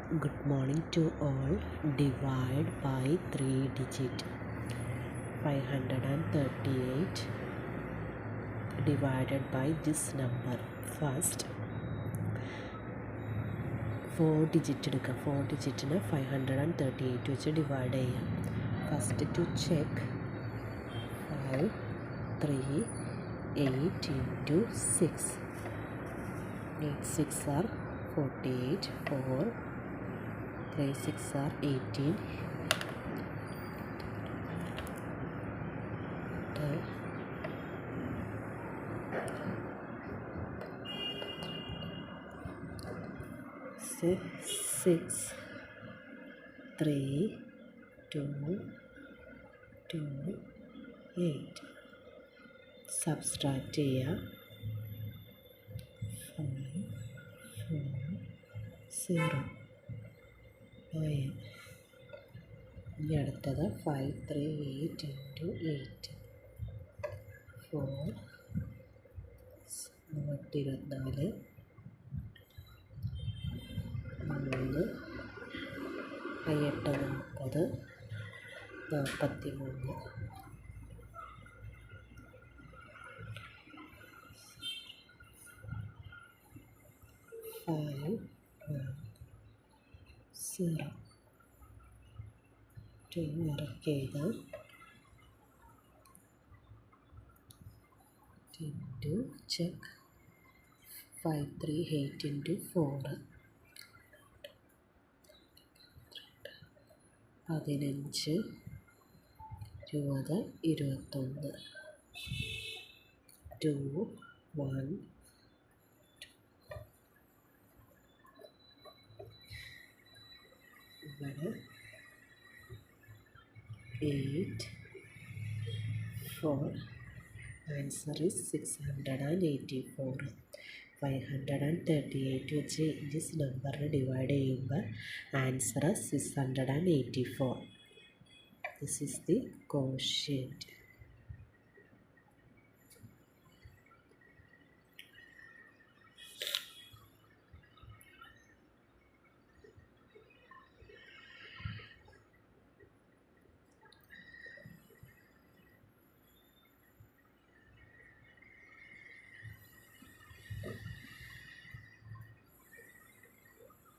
Good morning to all. Divide by 3 digit. 538 divided by this number. First 4 digit എടുക്കുക. 4 ഡിജിറ്റിന് 538 വെച്ച് divide ചെയ്യാം. First to check 5 3 8 into 6. 8 6 are 48. 4 3 6 are 18. 6 3 2 2 8. Subtract ചെയ്യുക. 5 4 0 9. ഇനി അടുത്തത് 5 3 8 into 8. 4 24 3 8 40 43. 5 1 0 2 mark ചെയ്ത് into check 5 3 8 into 4. 15 20 21 2 1 ഇവിടെ 8 4. Answer is 684. 538 വെച്ച് this നമ്പറിനെ ഡിവൈഡ് ചെയ്യുമ്പോൾ answer 684. This is the quotient.